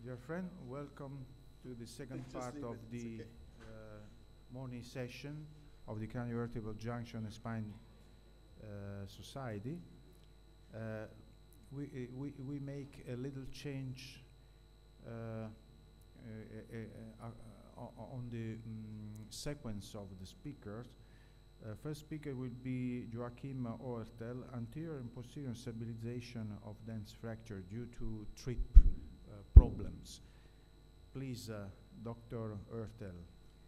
Dear friend, welcome to the second part of the morning session of the Craniovertebral Junction and Spine Society. We make a little change on the sequence of the speakers. First speaker will be Joachim Oertel, anterior and posterior stabilization of dense fracture due to trip problems. Please, Dr. Oertel.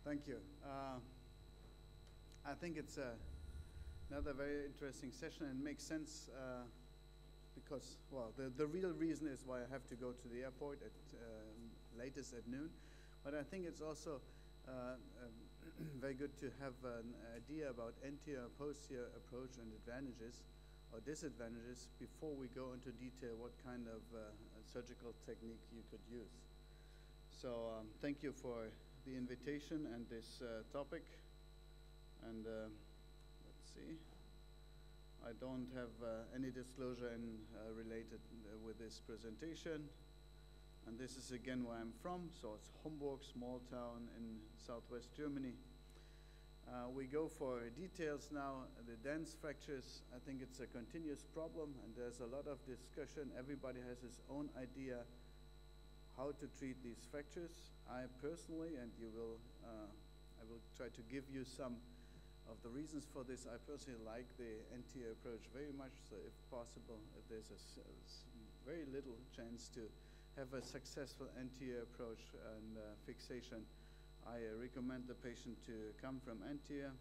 Thank you. I think it's another very interesting session, and makes sense because, well, the real reason is why I have to go to the airport at latest at noon. But I think it's also very good to have an idea about anterior, posterior approach and advantages or disadvantages before we go into detail what kind of surgical technique you could use. So thank you for the invitation and this topic. And let's see. I don't have any disclosure related with this presentation. And this is again where I'm from. So it's Homburg, small town in southwest Germany. We go for details now. The dense fractures, I think it's a continuous problem, and there's a lot of discussion. Everybody has his own idea how to treat these fractures. I personally, and I will try to give you some of the reasons for this. I personally like the anterior approach very much. So if possible, if there's a very little chance to have a successful anterior approach and fixation, I recommend the patient to come from anterior.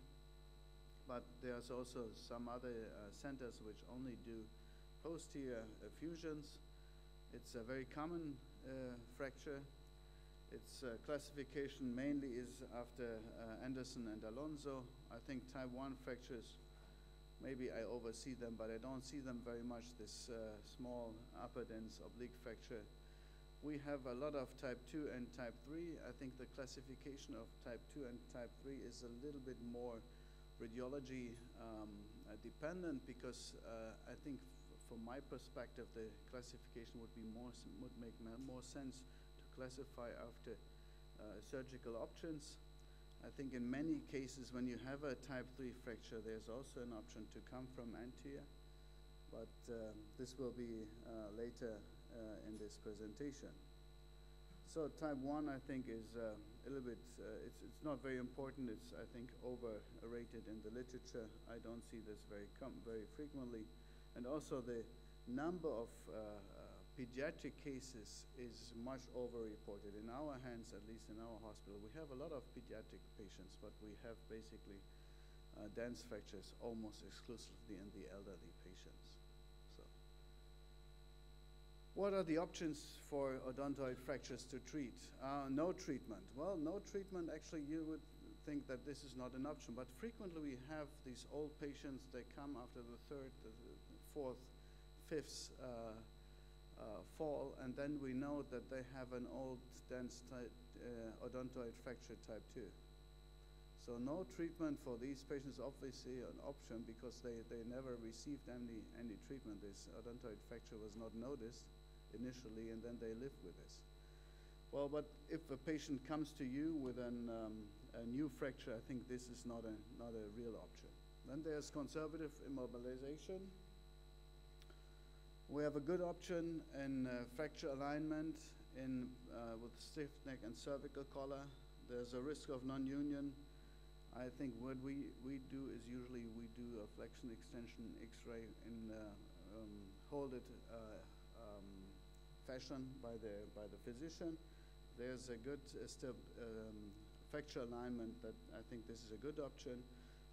But there's also some other centers which only do posterior fusions. It's a very common fracture. Its classification mainly is after Anderson and Alonso. I think type 1 fractures, maybe I oversee them, but I don't see them very much, this small upper dense oblique fracture. We have a lot of type 2 and type 3. I think the classification of type 2 and type 3 is a little bit more radiology dependent, because I think from my perspective the classification would make more sense to classify after surgical options. I think in many cases when you have a type 3 fracture, there's also an option to come from anterior, but this will be later in this presentation. So type 1, I think, is a little bit, it's not very important. It's, I think, overrated in the literature. I don't see this very frequently. And also the number of pediatric cases is much overreported. In our hands, at least in our hospital, we have a lot of pediatric patients, but we have basically dense fractures almost exclusively in the elderly patients. What are the options for odontoid fractures to treat? No treatment. Well, no treatment, actually you would think that this is not an option, but frequently we have these old patients, they come after the third, the fourth, fifth fall, and then we know that they have an old dense odontoid fracture type 2. So no treatment for these patients, obviously an option, because they never received any treatment. This odontoid fracture was not noticed initially, and then they live with this. Well, but if a patient comes to you with a new fracture, I think this is not a real option. Then there's conservative immobilization. We have a good option in fracture alignment with stiff neck and cervical collar. There's a risk of non-union. I think what we do is usually we do a flexion extension X-ray in holded fashion by the physician. There's a good fracture alignment that I think this is a good option.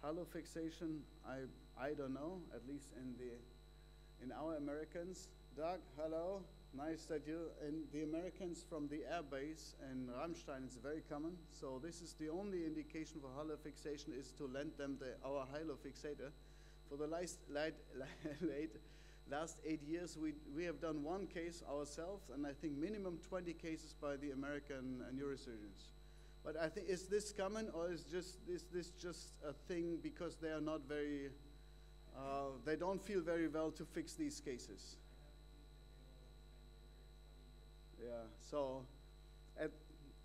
Halo fixation, I don't know, at least in our Americans. Doug, hello, nice that you, and the Americans from the air base and Ramstein is very common. So this is the only indication for halo fixation is to lend them our halo fixator. For the last 8 years, we have done one case ourselves, and I think minimum 20 cases by the American neurosurgeons. But I think, is this common, or is this just a thing because they are not very, they don't feel very well to fix these cases? Yeah. So,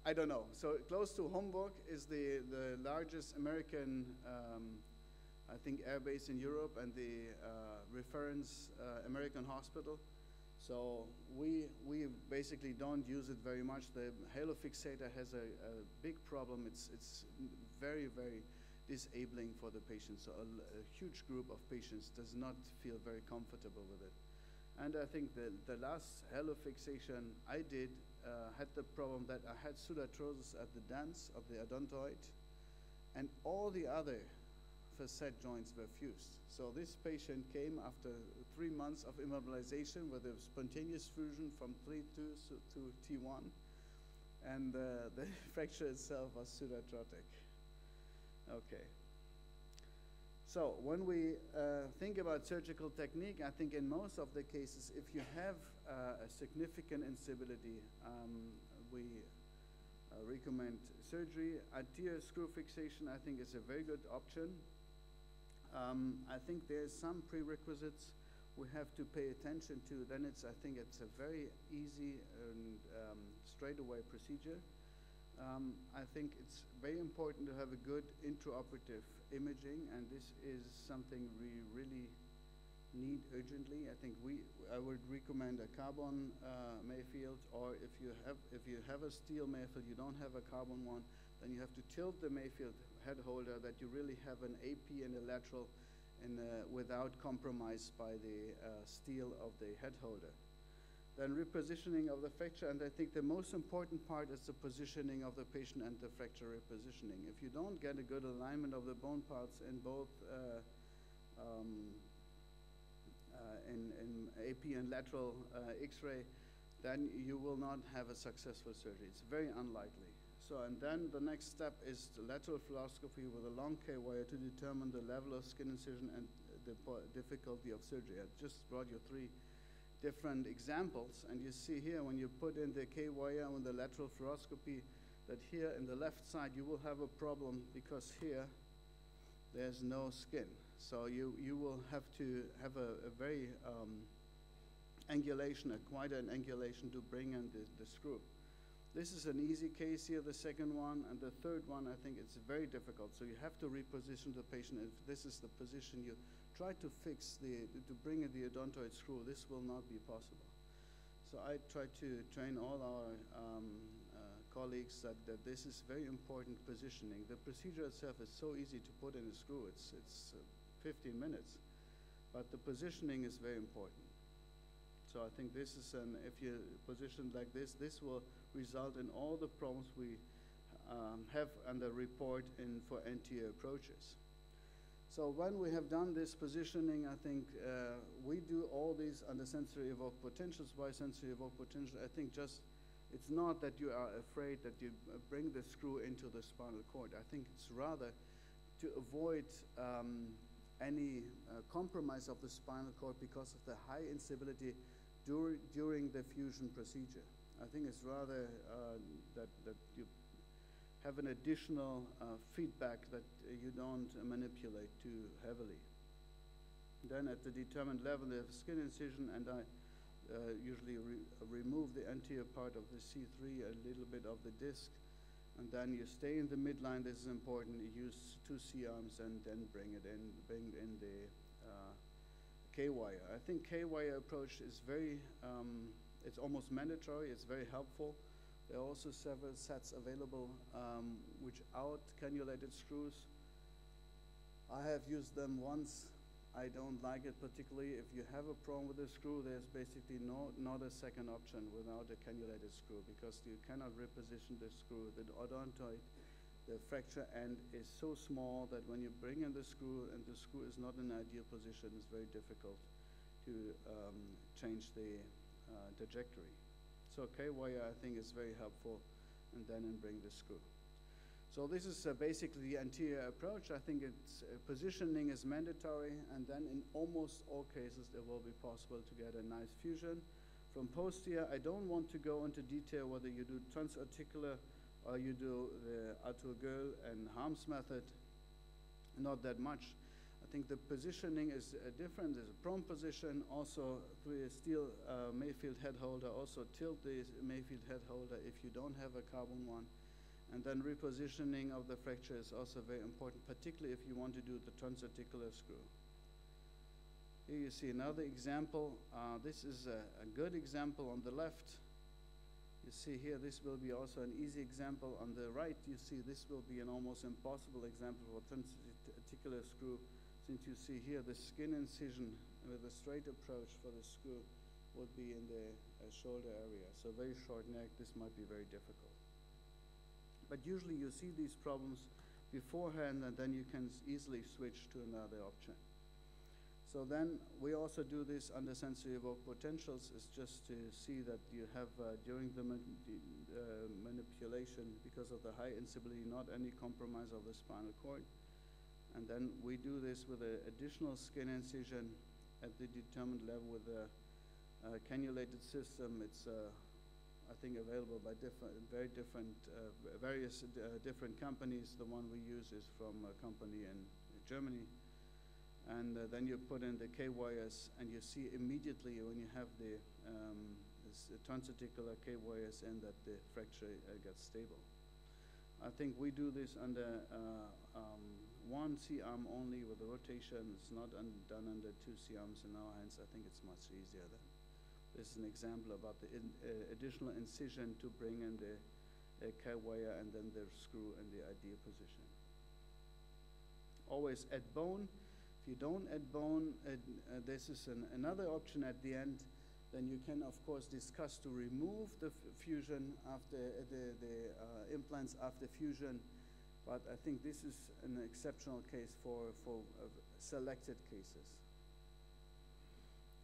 I don't know. So close to Hamburg is the largest American, I think, air base in Europe and the reference American hospital. So we basically don't use it very much. The halo fixator has a big problem. It's very, very disabling for the patient. So a huge group of patients does not feel very comfortable with it. And I think the last halo fixation I did had the problem that I had pseudarthrosis at the dents of the odontoid, and all the other facet joints were fused. So this patient came after 3 months of immobilization with a spontaneous fusion from T2 to T1, and the fracture itself was pseudarthrotic. Okay. So when we think about surgical technique, I think in most of the cases, if you have a significant instability, we recommend surgery. Anterior screw fixation, I think, is a very good option. I think there's some prerequisites we have to pay attention to. Then I think it's a very easy and straightaway procedure. I think it's very important to have a good intraoperative imaging, and this is something we really need urgently. I think I would recommend a carbon Mayfield, or if you have a steel Mayfield, you don't have a carbon one, then you have to tilt the Mayfield head holder that you really have an AP and a lateral without compromise by the steel of the head holder. Then repositioning of the fracture, and I think the most important part is the positioning of the patient and the fracture repositioning. If you don't get a good alignment of the bone parts in both in AP and lateral X-ray, then you will not have a successful surgery. It's very unlikely. So, and then the next step is the lateral fluoroscopy with a long K-wire to determine the level of skin incision and the difficulty of surgery. I just brought you 3 different examples, and you see here when you put in the K-wire on the lateral fluoroscopy that here in the left side you will have a problem because here there's no skin. So you will have to have a very angulation, quite an angulation to bring in the screw. This is an easy case here, the second one, and the third one I think it's very difficult. So you have to reposition the patient. If this is the position you try to fix to bring in the odontoid screw, this will not be possible. So I try to train all our colleagues that this is very important positioning. The procedure itself is so easy to put in a screw. It's 15 minutes, but the positioning is very important. So I think this is if you position like this will result in all the problems we have on the report for anterior approaches. So when we have done this positioning, I think we do all these under sensory evoked potentials. Why sensory evoked potential? I think it's not that you are afraid that you bring the screw into the spinal cord. I think it's rather to avoid any compromise of the spinal cord because of the high instability during the fusion procedure. I think it's rather that you have an additional feedback that you don't manipulate too heavily. Then at the determined level, they have skin incision, and I usually remove the anterior part of the C3, a little bit of the disc, and then you stay in the midline. This is important. You use 2 C-arms and then bring in the K-wire. I think K-wire approach is very, it's almost mandatory. It's very helpful. There are also several sets available without cannulated screws. I have used them once. I don't like it particularly. If you have a problem with the screw, there's basically not a second option without a cannulated screw, because you cannot reposition the screw. The odontoid, the fracture end is so small that when you bring in the screw and the screw is not in an ideal position, it's very difficult to change the trajectory. So K-wire, I think, is very helpful, and then bring the screw. So this is basically the anterior approach. I think positioning is mandatory, and then in almost all cases it will be possible to get a nice fusion. From posterior, I don't want to go into detail whether you do transarticular or you do the Anterior and Harms method, not that much. I think the positioning is different. There's a prone position, also through a steel Mayfield head holder, also tilt the Mayfield head holder if you don't have a carbon one. And then repositioning of the fracture is also very important, particularly if you want to do the transarticular screw. Here you see another example. This is a good example on the left. You see here, this will be also an easy example. On the right, you see this will be an almost impossible example for transarticular screw, since you see here the skin incision with a straight approach for the screw would be in the shoulder area. So very short neck, this might be very difficult. But usually you see these problems beforehand, and then you can easily switch to another option. So then we also do this under sensory evoked potentials, is just to see that you have during the manipulation, because of the high instability, not any compromise of the spinal cord. And then we do this with an additional skin incision at the determined level with a cannulated system. It's I think available by various different companies. The one we use is from a company in Germany. And then you put in the K-wires, and you see immediately when you have the transarticular K-wires in that the fracture gets stable. I think we do this under one C-arm only with the rotation. It's not done under two C-arms in our hands. I think it's much easier then. This is an example about the additional incision to bring in the K-wire and then the screw in the ideal position. Always at bone. If you don't add bone, this is another option at the end. Then you can, of course, discuss to remove the fusion after the implants after fusion. But I think this is an exceptional case for selected cases.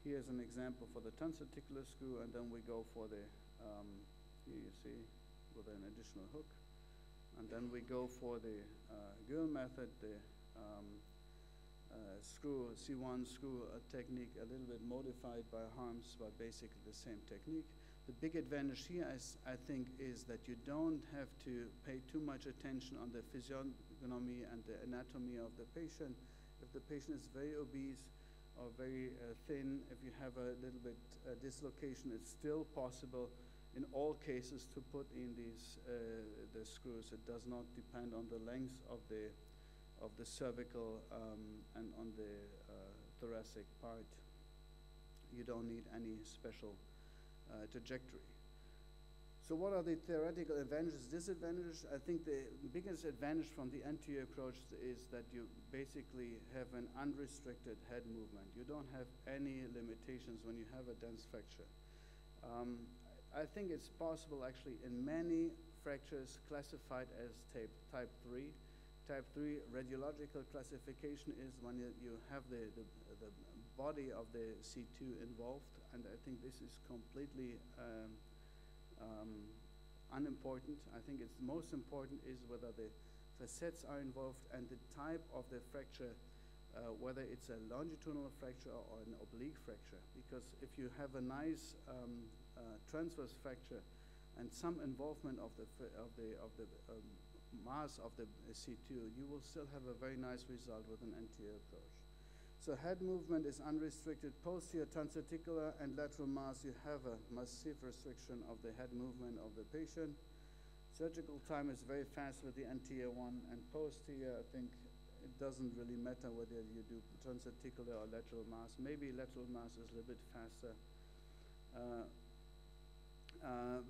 Here's an example for the transarticular screw, and then we go for the, here you see, with an additional hook. And then we go for the Gill method, the screw, C1 screw technique, a little bit modified by Harms, but basically the same technique. The big advantage here, I think, is that you don't have to pay too much attention on the physiognomy and the anatomy of the patient. If the patient is very obese or very thin, if you have a little bit dislocation, it's still possible in all cases to put in these the screws. It does not depend on the length of the cervical and on the thoracic part. You don't need any special trajectory. So what are the theoretical advantages, disadvantages? I think the biggest advantage from the anterior approach is that you basically have an unrestricted head movement. You don't have any limitations when you have a dense fracture. I think it's possible actually in many fractures classified as type 3. Type 3 radiological classification is when you have the body of the C2 involved, and I think this is completely unimportant. I think it's most important is whether the facets are involved and the type of the fracture, whether it's a longitudinal fracture or an oblique fracture. Because if you have a nice transverse fracture and some involvement of the mass of the C2, you will still have a very nice result with an anterior approach. So head movement is unrestricted. Posterior, transarticular, and lateral mass, you have a massive restriction of the head movement of the patient. Surgical time is very fast with the anterior one, and posterior, I think it doesn't really matter whether you do transarticular or lateral mass. Maybe lateral mass is a little bit faster.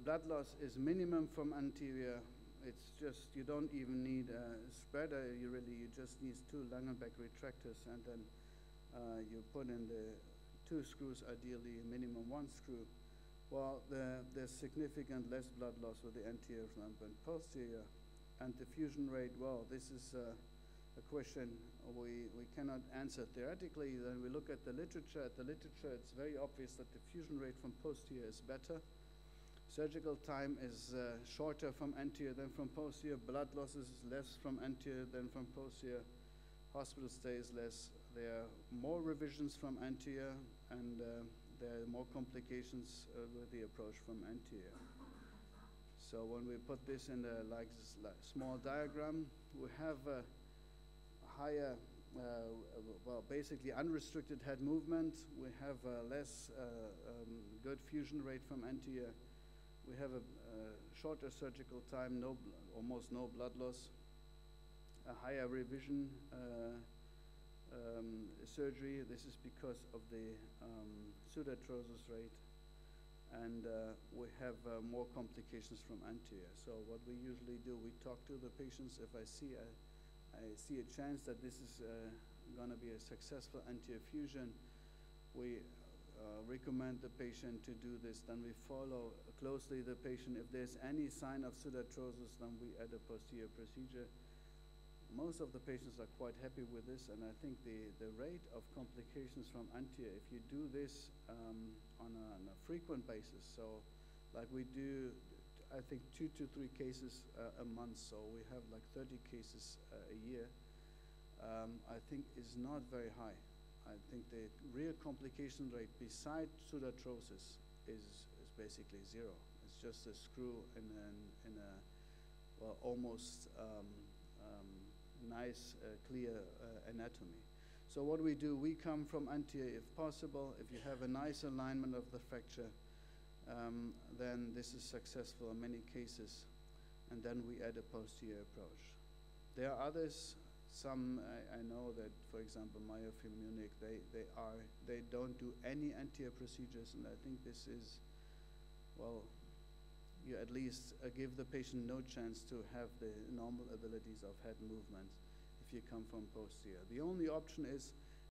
Blood loss is minimum from anterior. It's just, you don't even need a spreader, you just need 2 Langenbeck retractors, and then you put in the 2 screws, ideally minimum 1 screw. Well, there's significant less blood loss with the anterior than posterior. And the fusion rate, well, this is a question we cannot answer theoretically. Then we look at the literature. At the literature, it's very obvious that the fusion rate from posterior is better. Surgical time is shorter from anterior than from posterior. Blood loss is less from anterior than from posterior. Hospital stay is less. There are more revisions from anterior, and there are more complications with the approach from anterior. So when we put this in like this small diagram, we have a higher well, basically unrestricted head movement. We have less good fusion rate from anterior. We have a shorter surgical time, almost no blood loss, a higher revision surgery. This is because of the pseudarthrosis rate, and we have more complications from anterior. So what we usually do, we talk to the patients. If I see a chance that this is going to be a successful anterior fusion, we recommend the patient to do this. Then we follow closely the patient. If there's any sign of pseudarthrosis, then we add a posterior procedure. Most of the patients are quite happy with this, and I think the rate of complications from anterior, if you do this on a frequent basis, so like we do, I think 2 to 3 cases a month, so we have like 30 cases a year, I think is not very high. I think the real complication rate beside pseudarthrosis is basically 0. It's just a screw in a well, almost nice, clear anatomy. So what we do, we come from anterior if possible. If you have a nice alignment of the fracture, then this is successful in many cases. And then we add a posterior approach. There are others. Some I know that, for example, Myofilm Munich, they don't do any anterior procedures, and I think this is, well, you at least give the patient no chance to have the normal abilities of head movement if you come from posterior. The only option is